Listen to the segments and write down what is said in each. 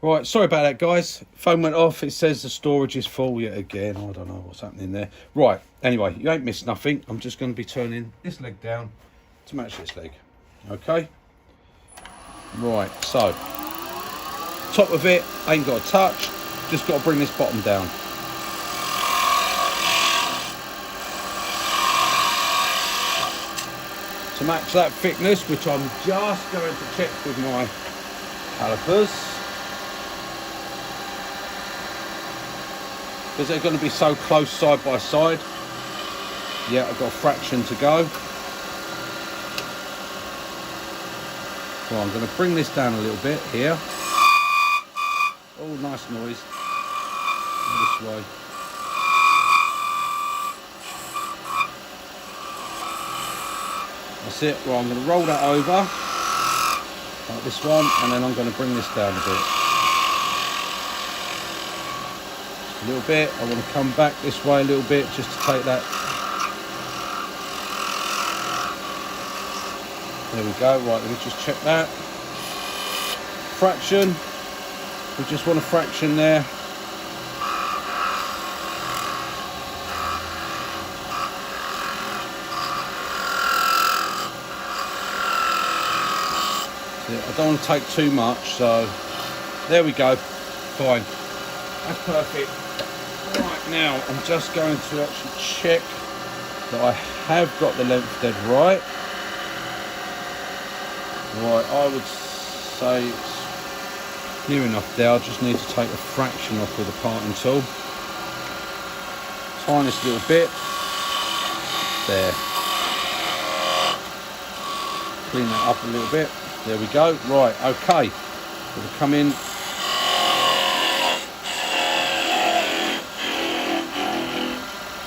Right, sorry about that, guys. Phone went off. It says the storage is full yet again. I don't know what's happening there. Right, anyway, you ain't missed nothing. I'm just going to be turning this leg down to match this leg. Okay? Right, so top of it ain't got a touch. Just got to bring this bottom down. To match that thickness, which I'm just going to check with my calipers. Because they're going to be so close side by side. Yeah, I've got a fraction to go. So I'm going to bring this down a little bit here. Oh, nice noise. This way. That's it. Well, I'm going to roll that over like this one, and then I'm going to bring this down a bit. A little bit. I want to come back this way a little bit just to take that. There we go. Right, let me just check that. Fraction. We just want a fraction there. I don't want to take too much, so there we go. Fine. That's perfect. Right, now I'm just going to actually check that I have got the length dead right. Right, I would say it's near enough there. I just need to take a fraction off with a parting tool. Tiniest little bit. There. Clean that up a little bit. There we go. Right, okay. We'll come in.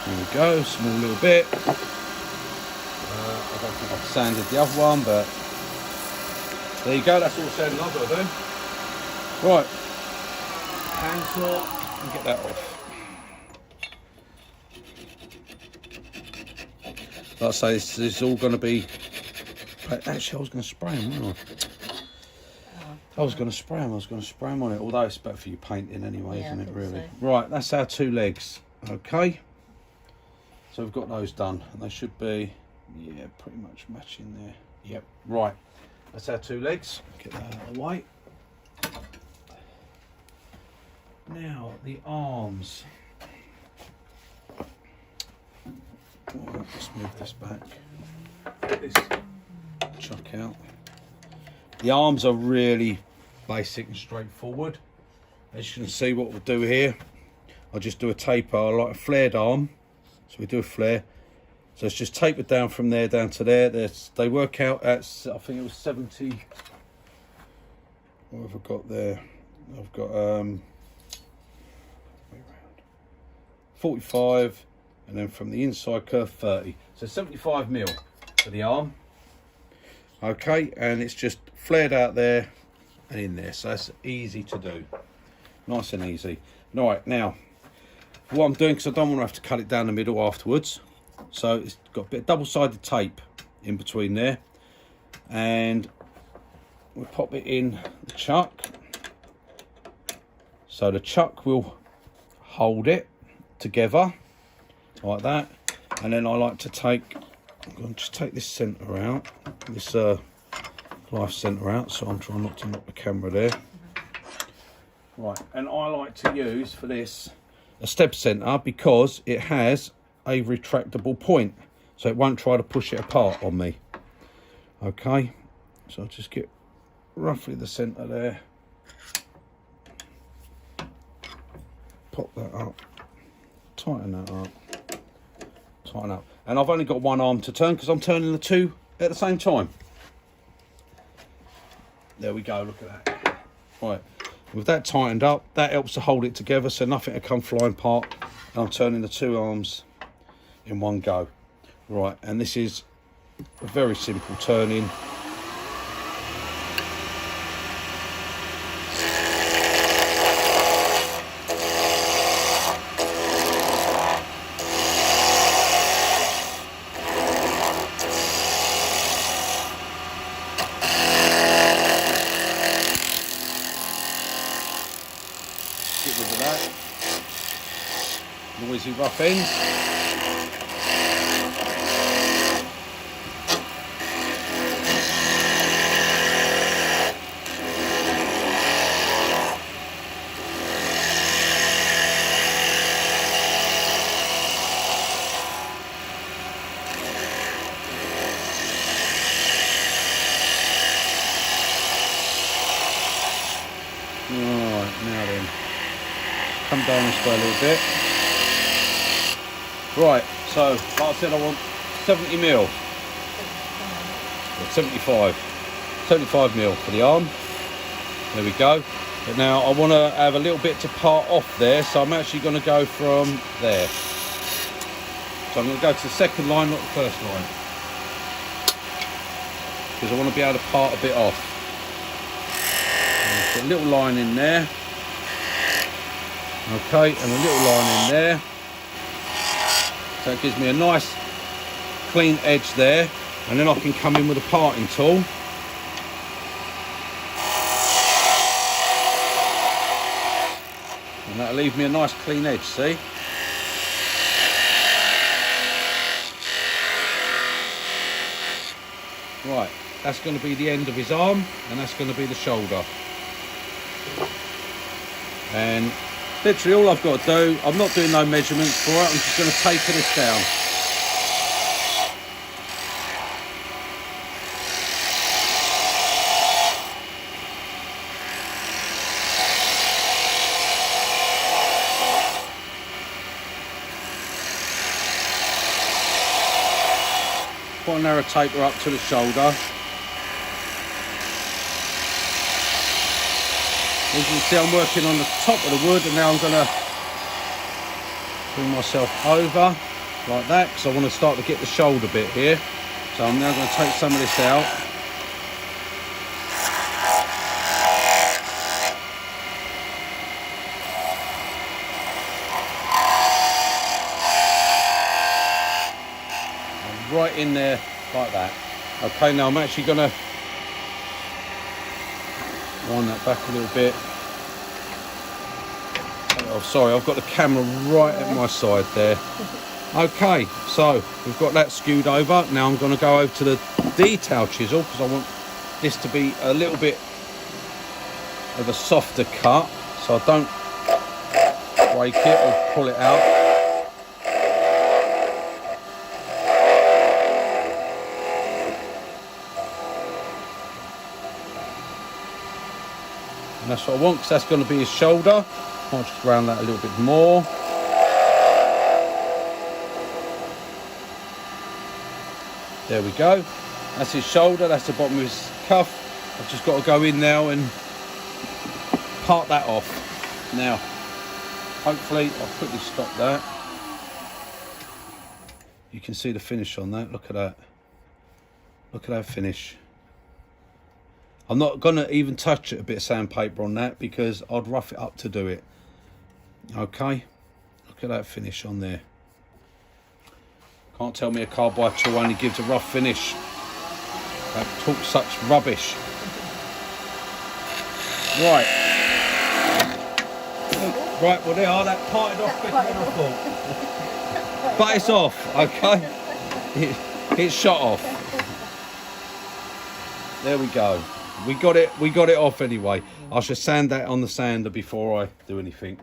There we go, small little bit. I don't think I've sanded the other one, but there you go, that's all sanded I've got to do. Right, hand saw and get that off. Like I say, this is all going to be. Actually, I was going to spray them, wasn't I? I was going to spray them on it, although it's better for you painting anyway, isn't it, really? So. Right, that's our two legs, okay? So we've got those done, and they should be, yeah, pretty much matching there. Yep, right, that's our two legs. Get that out of the way. Now, the arms. Oh, let's move this back. Get this chuck out. The arms are really basic and straightforward. As you can see, what we'll do here, I'll just do a taper. I like a flared arm, so we do a flare. So it's just tapered down from there down to there. They work out at, I think it was 70. What have I got there? I've got 45, and then from the inside curve 30. So 75 mil for the arm. Okay, and it's just flared out there and in there, so that's easy to do, nice and easy. All right, now what I'm doing, because I don't want to have to cut it down the middle afterwards, so it's got a bit of double-sided tape in between there, and we'll pop it in the chuck, so the chuck will hold it together like that. And then I like to take, I'm going to just take this centre out, this life centre out, so I'm trying not to knock the camera there. Right, and I like to use for this a step centre because it has a retractable point, so it won't try to push it apart on me. Okay, so I'll just get roughly the centre there, pop that up, tighten that up, tighten up. And I've only got one arm to turn because I'm turning the two at the same time. There we go, look at that. Right, with that tightened up, that helps to hold it together so nothing will come flying apart. And I'm turning the two arms in one go. Right, and this is a very simple turning. that. Noisy rough ends. Alright, now then, come down this way a little bit. Right, so like I said, I want 70 mil, or 75 mil for the arm. There we go. But now I want to have a little bit to part off there, so I'm actually going to go from there. So I'm going to go to the second line, not the first line, because I want to be able to part a bit off. Put a little line in there, okay, and a little line in there, so it gives me a nice clean edge there, and then I can come in with a parting tool and that'll leave me a nice clean edge, see? Right, that's going to be the end of his arm, and that's going to be the shoulder. And literally all I've got to do, I'm not doing no measurements for it, I'm just going to taper this down. Quite a narrow taper up to the shoulder. As you can see, I'm working on the top of the wood, and now I'm going to bring myself over like that, because I want to start to get the shoulder bit here. So I'm now going to take some of this out. And right in there like that. Okay, now I'm actually going to wind that back a little bit. Oh, sorry, I've got the camera right at my side there. Okay, so we've got that skewed over. Now I'm going to go over to the detail chisel, because I want this to be a little bit of a softer cut, so I don't break it or pull it out. And that's what I want, because that's going to be his shoulder. I'll just round that a little bit more. There we go. That's his shoulder, that's the bottom of his cuff. I've just got to go in now and part that off. Now, hopefully, I'll quickly stop that. You can see the finish on that. Look at that. Look at that finish. I'm not going to even touch a bit of sandpaper on that, because I'd rough it up to do it. Okay, look at that finish on there. Can't tell me a carbide tool only gives a rough finish. Don't talk such rubbish. Right. Right, well there are, that parted off quicker than I thought. But it's off, okay? It's shot off. There we go. We got it off anyway. I should sand that on the sander before I do anything.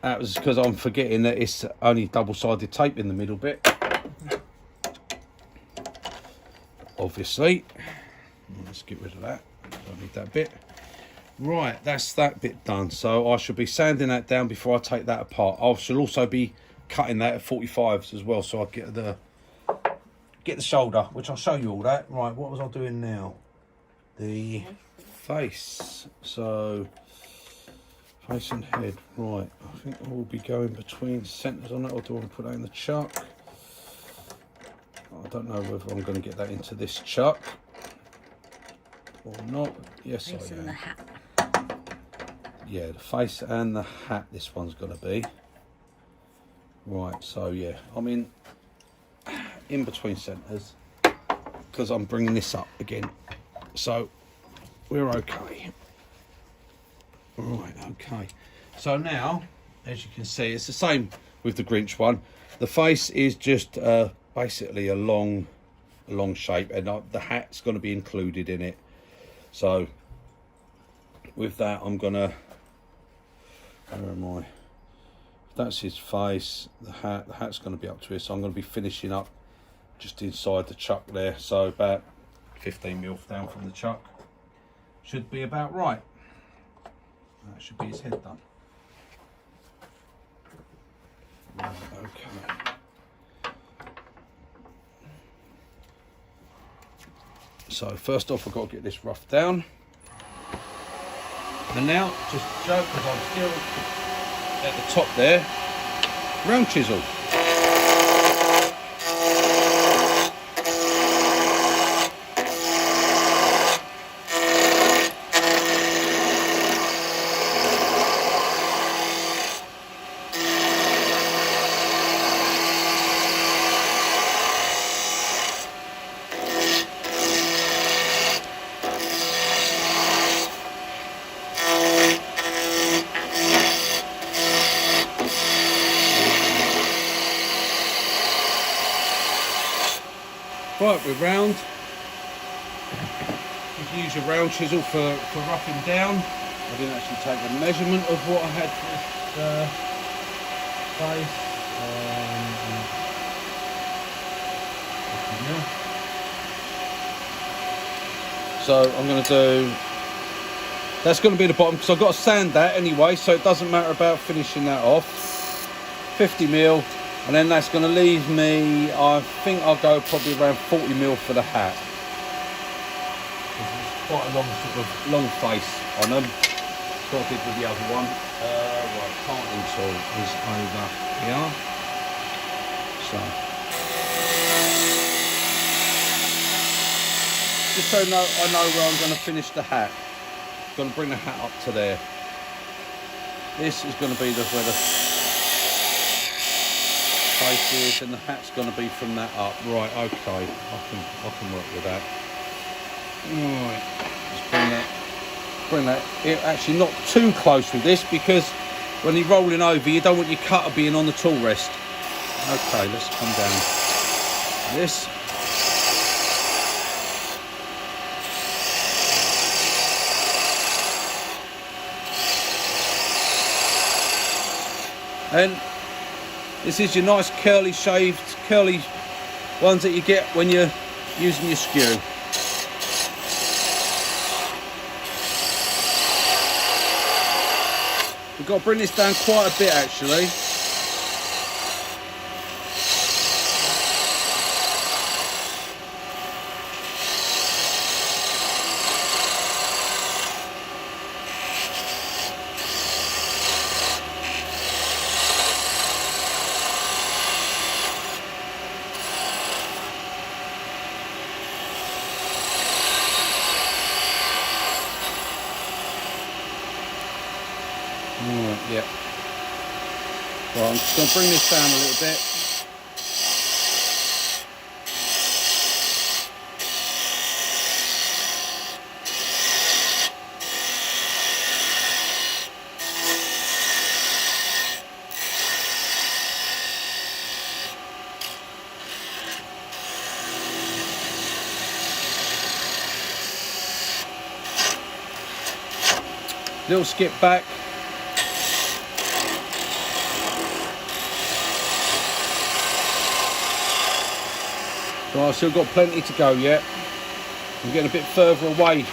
That was because I'm forgetting that it's only double-sided tape in the middle bit. Obviously. Let's get rid of that. Don't need that bit. Right, that's that bit done. So I should be sanding that down before I take that apart. I should also be cutting that at 45s as well, so I get the shoulder, which I'll show you all that. Right, what was I doing now? The face. So face and head. Right, I think I will be going between centres on that, or do I want to put that in the chuck? I don't know whether I'm going to get that into this chuck or not. Yes, face I am. and the hat. Yeah, the face and the hat this one's going to be. Right, so yeah, I'm in between centres because I'm bringing this up again. So we're okay. Right, okay. So now, as you can see, it's the same with the Grinch one. The face is just basically a long shape, and the hat's going to be included in it. So with that, I'm gonna, where am I? That's his face. The hat's going to be up to here, so I'm going to be finishing up just inside the chuck there. So about 15mm down from the chuck should be about right. That should be his head done. Right, okay. So first off, I've got to get this rough down. And now, just a joke, because I'm still at the top there, round chisel. Right, we're round. You can use your round chisel for roughing down. I didn't actually take a measurement of what I had for this face. So I'm going to do, that's going to be the bottom, because I've got to sand that anyway, so it doesn't matter about finishing that off. 50mm. And then that's going to leave me, I think I'll go probably around 40mm for the hat. It's quite a long face on them. What I did with the other one. Right, parting tool is over here. So, just so I know where I'm going to finish the hat. I'm going to bring the hat up to there. This is going to be where the faces, and the hat's going to be from that up. Right, okay, I can work with that. Right, just bring that actually not too close with this, because when you're rolling over, you don't want your cutter being on the tool rest. Okay, let's come down this. And this is your nice curly ones that you get when you're using your skew. We've got to bring this down quite a bit actually. Right, yeah. Well, I'm just going to bring this down a little bit. Little skip back. So I've still got plenty to go yet. I'm getting a bit further away.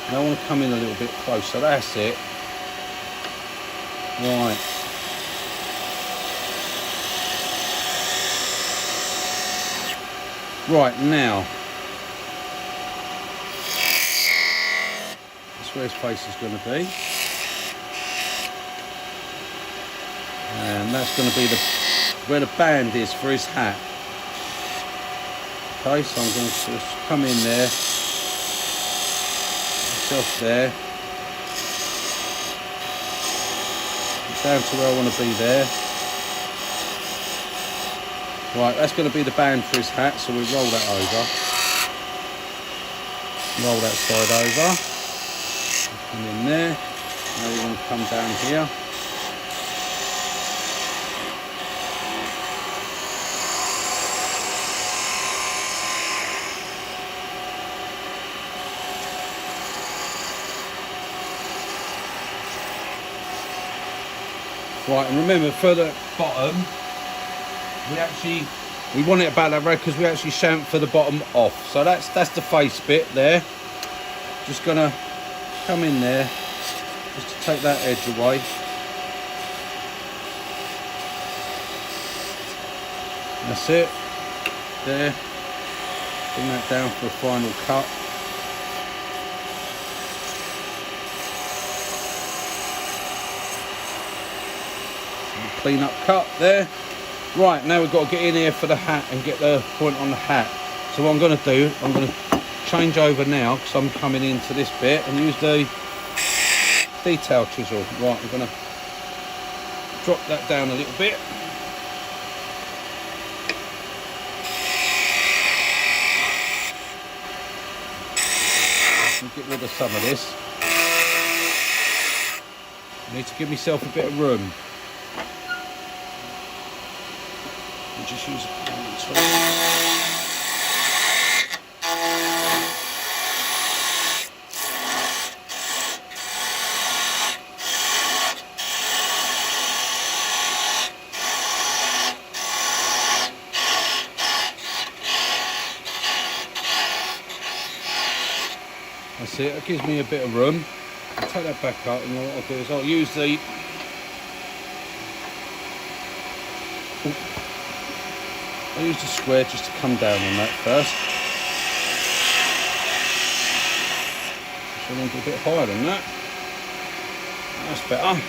And I want to come in a little bit closer. That's it. Right. Right, now. That's where his face is going to be. And that's going to be where the band is for his hat. Okay, so I'm going to just come in there, myself there, down to where I want to be there. Right, that's going to be the band for his hat, so we roll that over. Roll that side over. Come in there. Now we're going come down here. Right, and remember for the bottom, we want it about that red because we actually chamfer the bottom off. So that's the face bit there. Just gonna come in there just to take that edge away. That's it. There. Bring that down for a final cut. Clean up cut there. Right, now we've got to get in here for the hat and get the point on the hat. So what I'm going to do, I'm going to change over now because I'm coming into this bit and use the detail chisel. Right, I'm going to drop that down a little bit. And get rid of some of this. I need to give myself a bit of room. Just use it. That's it. It gives me a bit of room. I'll take that back up, and what I'll do is I'll use the square just to come down on that first. So I want to go a bit higher than that. That's better.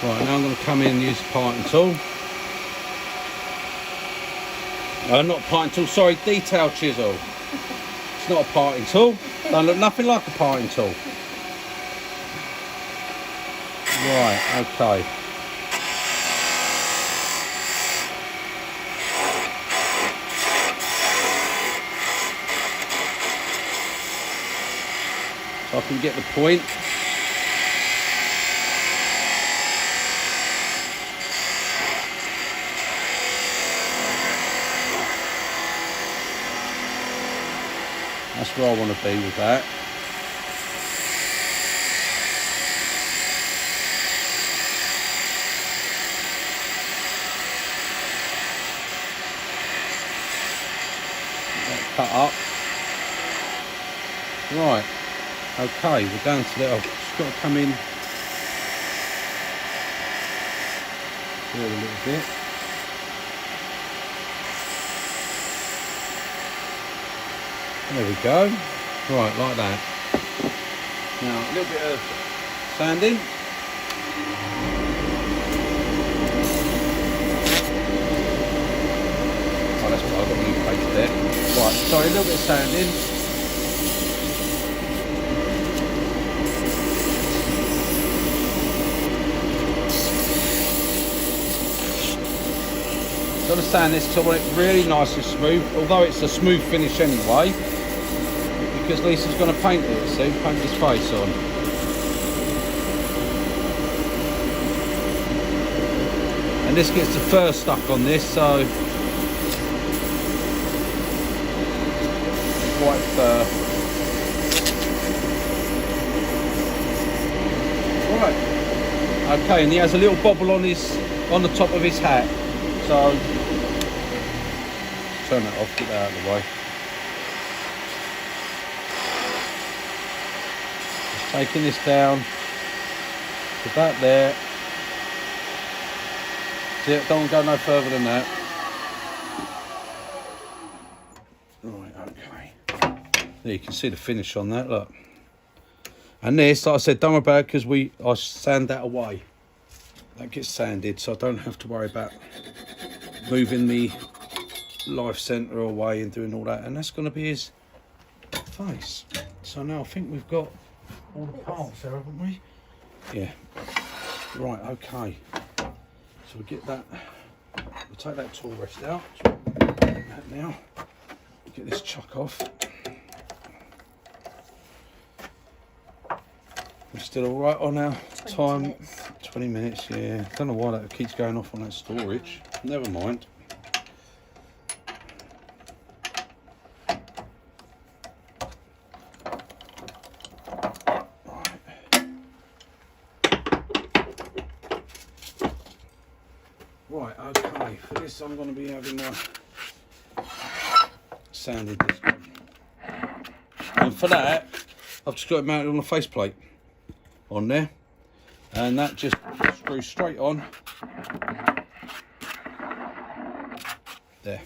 Right, now I'm going to come in and use the parting tool. Not a parting tool, sorry, detail chisel. It's not a parting tool. Don't look nothing like a parting tool. Right, okay. So I can get the point. That's where I want to be with that. Cut up. Right. Okay, we're down to that. I've just got to come in here a little bit. There we go. Right, like that. Now, a little bit of sanding. Oh, that's what I've got new paste there. Right, sorry, a little bit of sanding. Got to sand this till it's really nice and smooth, although it's a smooth finish anyway. Because Lisa's going to paint it, see, paint his face on. And this gets the fur stuck on this, so white fur. Right. Okay, and he has a little bobble on the top of his hat. So turn that off, get that out of the way. Taking this down to that there. See, don't go no further than that. Right, okay. There you can see the finish on that, look. And this, like I said, don't worry about it, because I sand that away. That gets sanded, so I don't have to worry about moving the life centre away and doing all that. And that's going to be his face. So now I think we've got all the parts there, haven't we? Yeah. Right, okay. So we get that, we'll take that tool rest out. So that now. Get this chuck off. We're still all right on our time. 20 minutes, yeah. Don't know why that keeps going off on that storage. Never mind. Right, okay. For this, I'm going to be having sanded this one. And for that, I've just got it mounted on a faceplate on there, and that just screws straight on there.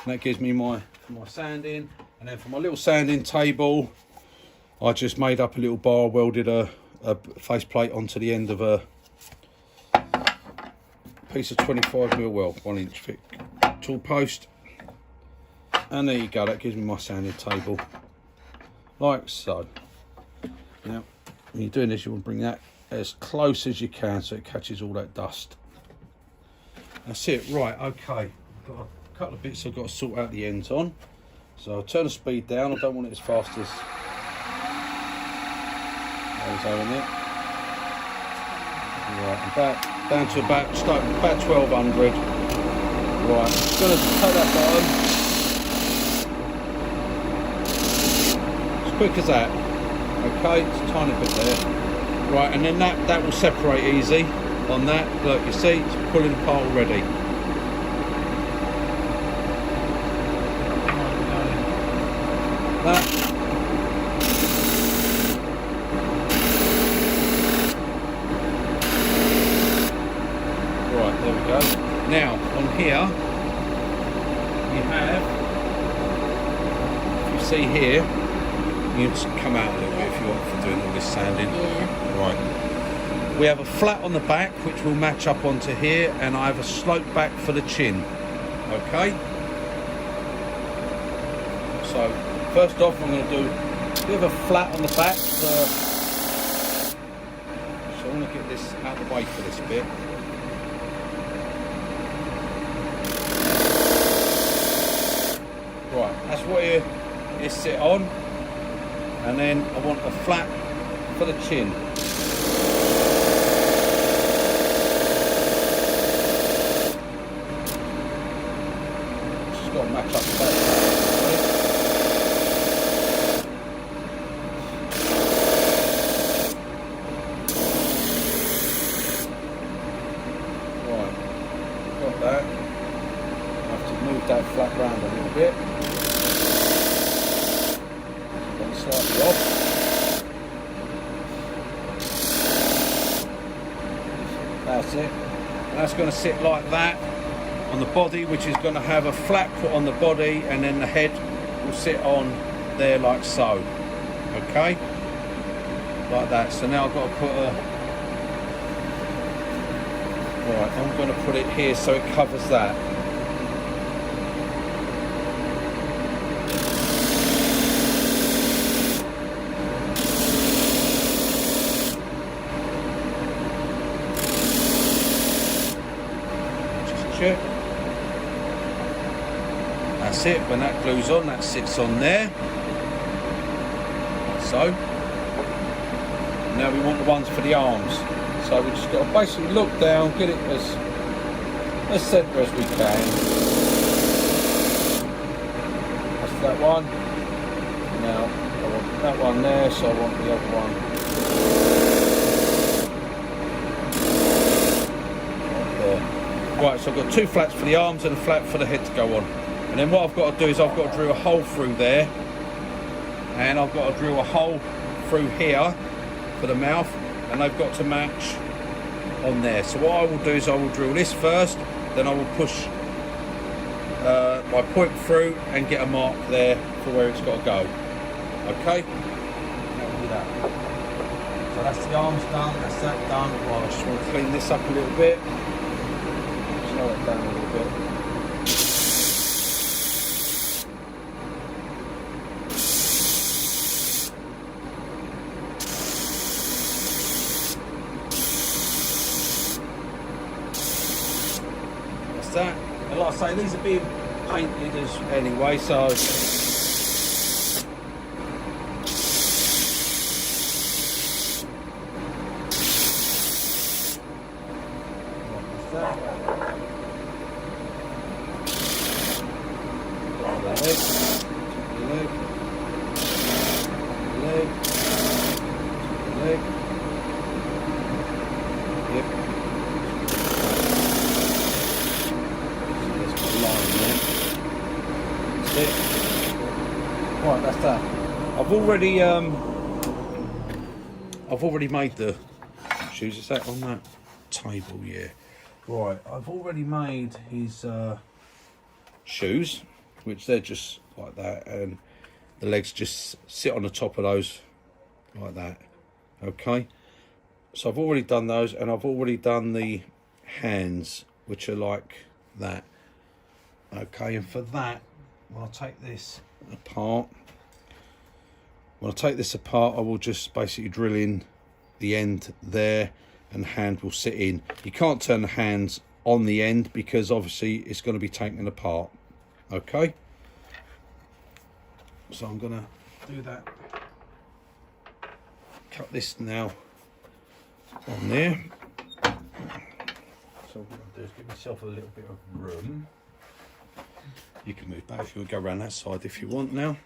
And that gives me my sanding. And then for my little sanding table, I just made up a little bar, welded a faceplate onto the end of a piece of 25mm, well, 1 inch thick tool post. And there you go, that gives me my sanding table, like so. Now, when you're doing this, you want to bring that as close as you can so it catches all that dust. That's it. Right, okay. I've got a couple of bits I've got to sort out the ends on. So I'll turn the speed down. I don't want it as fast as I was having it. Right, I'm back down to about 1200. Right, I'm just going to take that bottom. As quick as that. Okay, it's a tiny bit there. Right, and then that will separate easy on that. Look, you see, it's pulling apart already. That. Right, there we go. Now, on here, you have, you see here, you can just come out a little bit if you want for doing all this sanding. Yeah. Right. We have a flat on the back which will match up onto here, and I have a slope back for the chin. Okay. So first off, I'm going to do a bit of a flat on the back. So I'm going to get this out of the way for this bit. Right. That's what you sit on. And then I want a flat for the chin. Just got to match up the back. Right, got that. I have to move that flat round a little bit. Slightly off. That's it. And that's going to sit like that on the body, which is going to have a flat put on the body, and then the head will sit on there like so. Okay? Like that. So now I've got to put a... Right, I'm going to put it here so it covers that. That's it. When that glues on, that sits on there. So now we want the ones for the arms. So we just got to basically look down, get it as centre as we can. That's that one. Now I want that one there, so I want the other one. Right, so I've got 2 flats for the arms and a flat for the head to go on. And then what I've got to do is I've got to drill a hole through there. And I've got to drill a hole through here for the mouth. And they've got to match on there. So what I will do is I will drill this first. Then I will push my point through and get a mark there for where it's got to go. Okay? Now we'll do that. So that's the arms done, that's that done. Right, I just want to clean this up a little bit. Slow it down a little bit. That's that. And like I say, these are being painted as anyway, so right, that's that. I've already made the shoes. Is that on that table? Yeah. Right, I've already made his shoes, which they're just like that, and the legs just sit on the top of those like that. Okay, so I've already done those, and I've already done the hands, which are like that. Okay, and for that, I'll take this apart. When I take this apart, I will just basically drill in the end there, and the hand will sit in. You can't turn the hands on the end because obviously it's going to be taken apart. Okay, so I'm going to do that. Cut this now on there. So what I'm going to do is give myself a little bit of room. You can move back if you want to go around that side if you want now.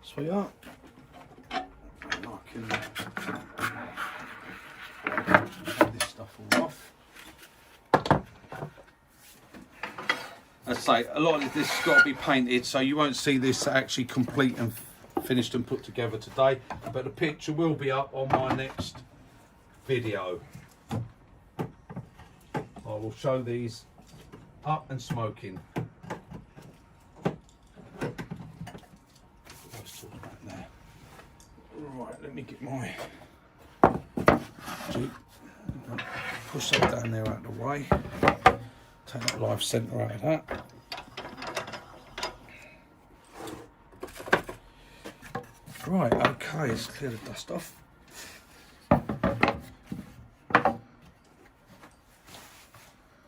Sweetheart. And I can take this stuff all off. As I say, a lot of this has got to be painted, so you won't see this actually complete and finished and put together today, but the picture will be up on my next video. I will show these up and smoking. Right, let me get my Jeep. Push that down there out of the way. Take that live centre out of that. Right, okay, let's clear the dust off.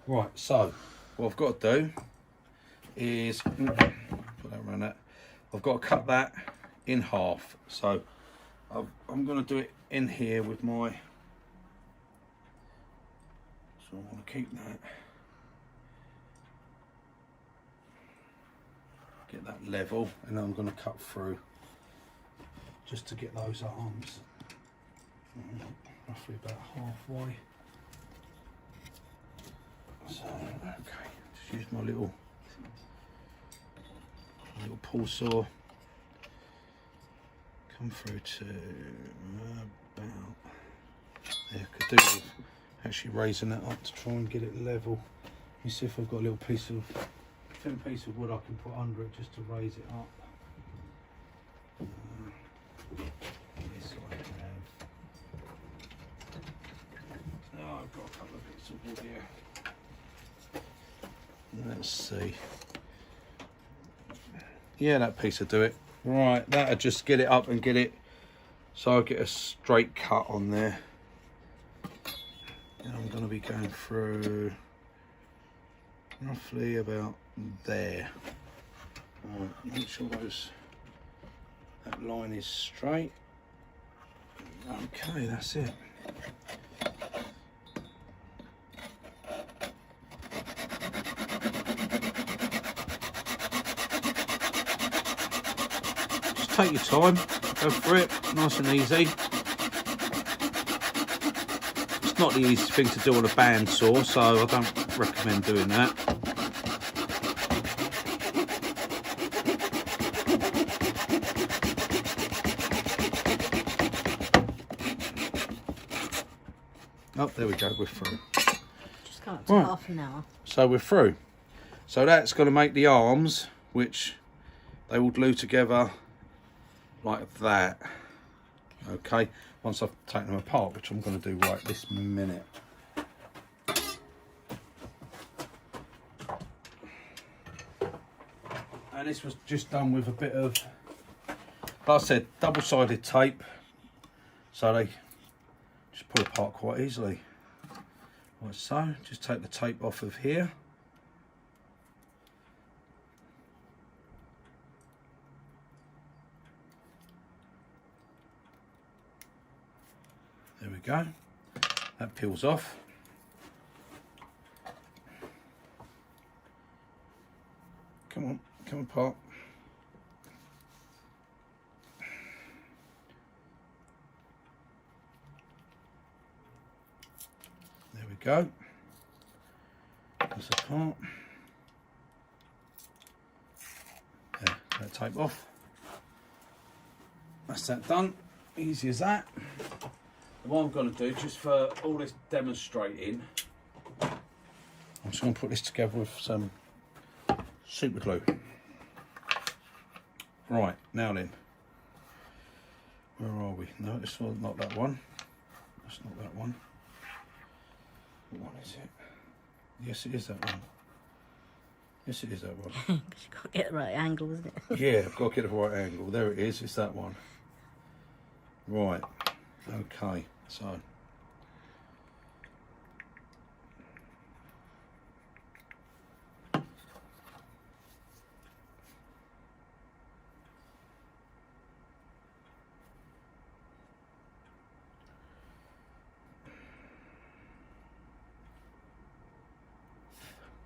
Right, so what I've got to do is put that around that. I've got to cut that in half. So I'm going to do it in here with my. So I want to keep that. Get that level, and then I'm going to cut through just to get those arms roughly about halfway. So okay, just use my little pull saw. Come through to about there. Could do with actually raising that up to try and get it level. Let me see if I've got a little thin piece of wood I can put under it just to raise it up. This I have. Oh, I've got a couple of bits of wood here. Let's see. Yeah, that piece will do it. Right, that'll just get it up and get it so I get a straight cut on there. And I'm going to be going through roughly about there. Right, make sure that line is straight. Okay, that's it. Take your time, go for it, nice and easy. It's not the easiest thing to do on a bandsaw, so I don't recommend doing that. Oh, there we go, we're through. Just come up to half an hour. So we're through. So that's going to make the arms, which they will glue together like that. Okay, once I've taken them apart, which I'm going to do right this minute. And this was just done with a bit of, like I said, double-sided tape, so they just pull apart quite easily. Like so, just take the tape off of here. There we go. That peels off. Come on, come apart. There we go. That's apart. There, that tape off. That's that done. Easy as that. What I'm going to do, just for all this demonstrating, I'm just going to put this together with some super glue. Right, now then, where are we? No, this was not that one. That's not that one. What one is it? Yes, it is that one. Yes, it is that one. You've got to get the right angle, isn't it? Yeah, I've got to get the right angle. There it is, it's that one. Right, okay, so.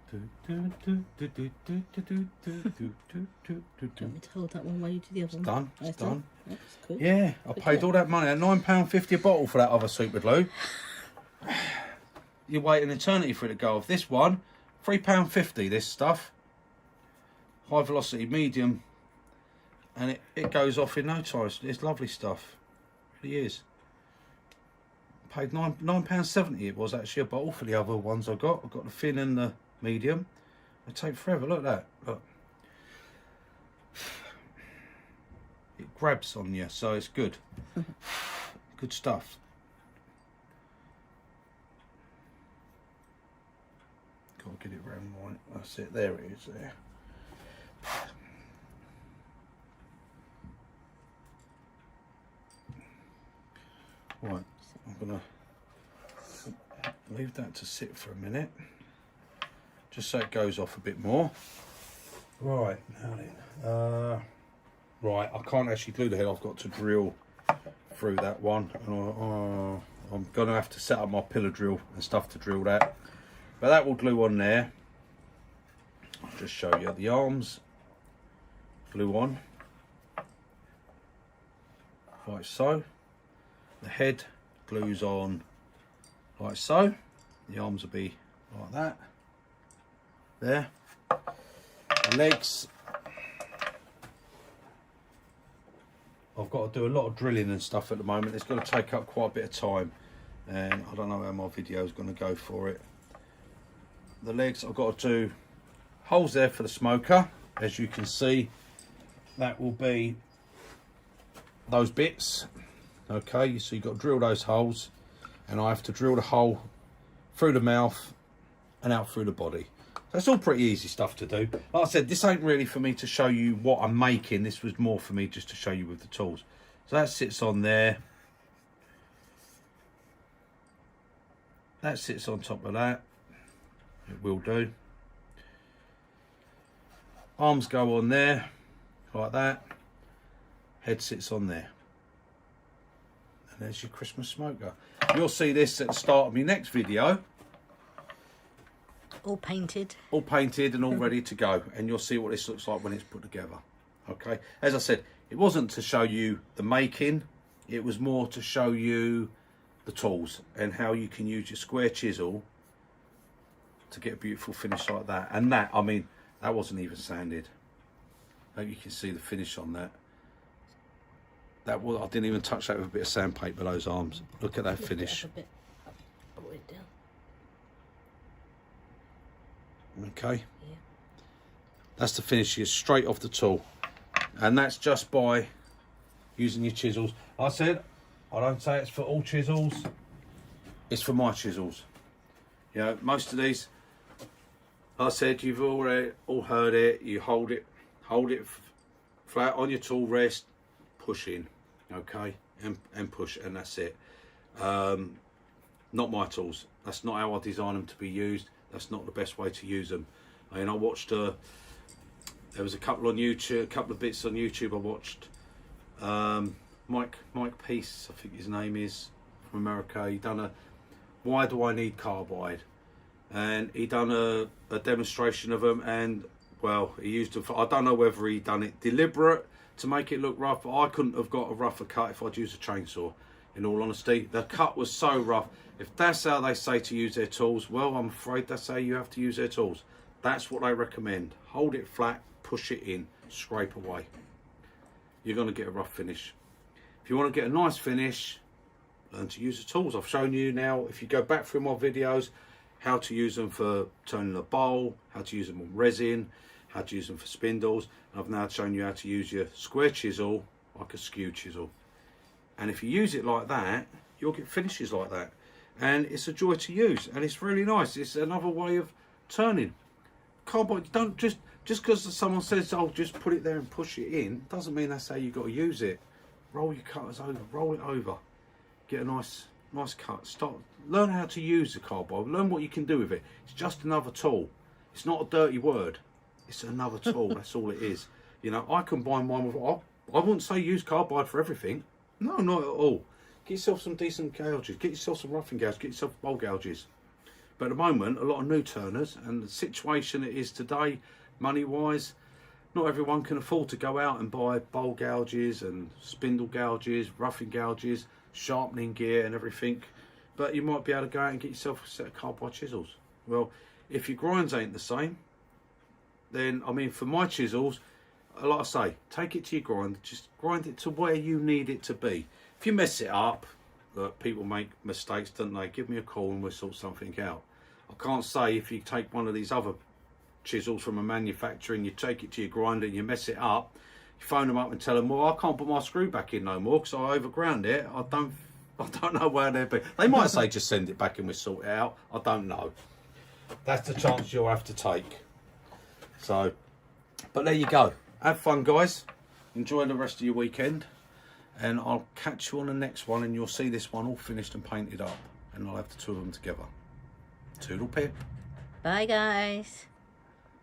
Do you want me to hold that one while you do the other one? Done, Oh, it's done. That's cool. Yeah, I paid all that money, £9.50 a bottle for that other super glue. You wait an eternity for it to go off. This one, £3.50, this stuff. High velocity, medium. And it goes off in no time. It's lovely stuff. It really is. Paid £9.70 it was actually a bottle for the other ones I got. I got the thin and the medium. They take forever, look at that. Look. It grabs on you, so it's good. Good stuff. Gotta get it round right. That's it, there it is there. Right, I'm gonna leave that to sit for a minute, just so it goes off a bit more. Right, now then, right, I can't actually glue the head, I've got to drill through that one. And I'm gonna have to set up my pillar drill and stuff to drill that. But that will glue on there. I'll just show you the arms. Glue on. Like so. The head glues on like so. The arms will be like that. There. The legs. I've got to do a lot of drilling and stuff at the moment. It's going to take up quite a bit of time. And I don't know how my video is going to go for it. The legs, I've got to do holes there for the smoker. As you can see, that will be those bits. Okay, so you've got to drill those holes, and I have to drill the hole through the mouth and out through the body. That's all pretty easy stuff to do. Like I said, this ain't really for me to show you what I'm making. This was more for me just to show you with the tools. So that sits on there. That sits on top of that. It will do. Arms go on there, like that. Head sits on there. And there's your Christmas smoker. You'll see this at the start of my next video. All painted. All painted and all ready to go. And you'll see what this looks like when it's put together. Okay. As I said, it wasn't to show you the making. It was more to show you the tools and how you can use your square chisel to get a beautiful finish like that. And that, I mean, that wasn't even sanded. Hope you can see the finish on that. That was, I didn't even touch that with a bit of sandpaper, those arms. Look at that finish. Okay. Yeah. That's the finish here, straight off the tool. And that's just by using your chisels. I said, I don't say it's for all chisels. It's for my chisels. You know, most of these, like I said, you've already all heard it. You hold it flat on your tool rest, push in, okay, and push, and that's it. Not my tools. That's not how I design them to be used. That's not the best way to use them. I mean, I watched there was a couple on YouTube, a couple of bits on YouTube I watched. Mike Peace, I think his name is, from America. He done a why do I need carbide, and he done a demonstration of them, and well, he used them for, I don't know whether he done it deliberate to make it look rough, but I couldn't have got a rougher cut if I'd used a chainsaw. In all honesty, the cut was so rough. If that's how they say to use their tools, well, I'm afraid that's how you have to use their tools. That's what they recommend. Hold it flat, push it in, scrape away. You're going to get a rough finish. If you want to get a nice finish, learn to use the tools. I've shown you now, if you go back through my videos, how to use them for turning a bowl, how to use them on resin, how to use them for spindles. And I've now shown you how to use your square chisel like a skew chisel. And if you use it like that, you'll get finishes like that. And it's a joy to use, and it's really nice. It's another way of turning. Carbide, don't just because someone says, oh, just put it there and push it in, doesn't mean that's how you got to use it. Roll your cutters over, roll it over. Get a nice cut. Learn how to use the carbide. Learn what you can do with it. It's just another tool. It's not a dirty word. It's another tool. That's all it is. You know, I combine mine with. I wouldn't say use carbide for everything. No, not at all. Get yourself some decent gouges. Get yourself some roughing gouges. Get yourself bowl gouges. But at the moment, a lot of new turners, and the situation it is today, money-wise, not everyone can afford to go out and buy bowl gouges and spindle gouges, roughing gouges, sharpening gear and everything. But you might be able to go out and get yourself a set of carbide chisels. Well, if your grinds ain't the same, then, I mean, for my chisels, like I say, take it to your grind, just grind it to where you need it to be. If you mess it up, look, people make mistakes, don't they? Give me a call and we'll sort something out. I can't say if you take one of these other chisels from a manufacturer and you take it to your grinder and you mess it up, you phone them up and tell them, well, I can't put my screw back in no more because I overground it. I don't know where they'll be. They might say just send it back and we'll sort it out. I don't know. That's the chance you'll have to take. So, but there you go. Have fun, guys. Enjoy the rest of your weekend. And I'll catch you on the next one, and you'll see this one all finished and painted up. And I'll have the two of them together. Toodle pip. Bye, guys.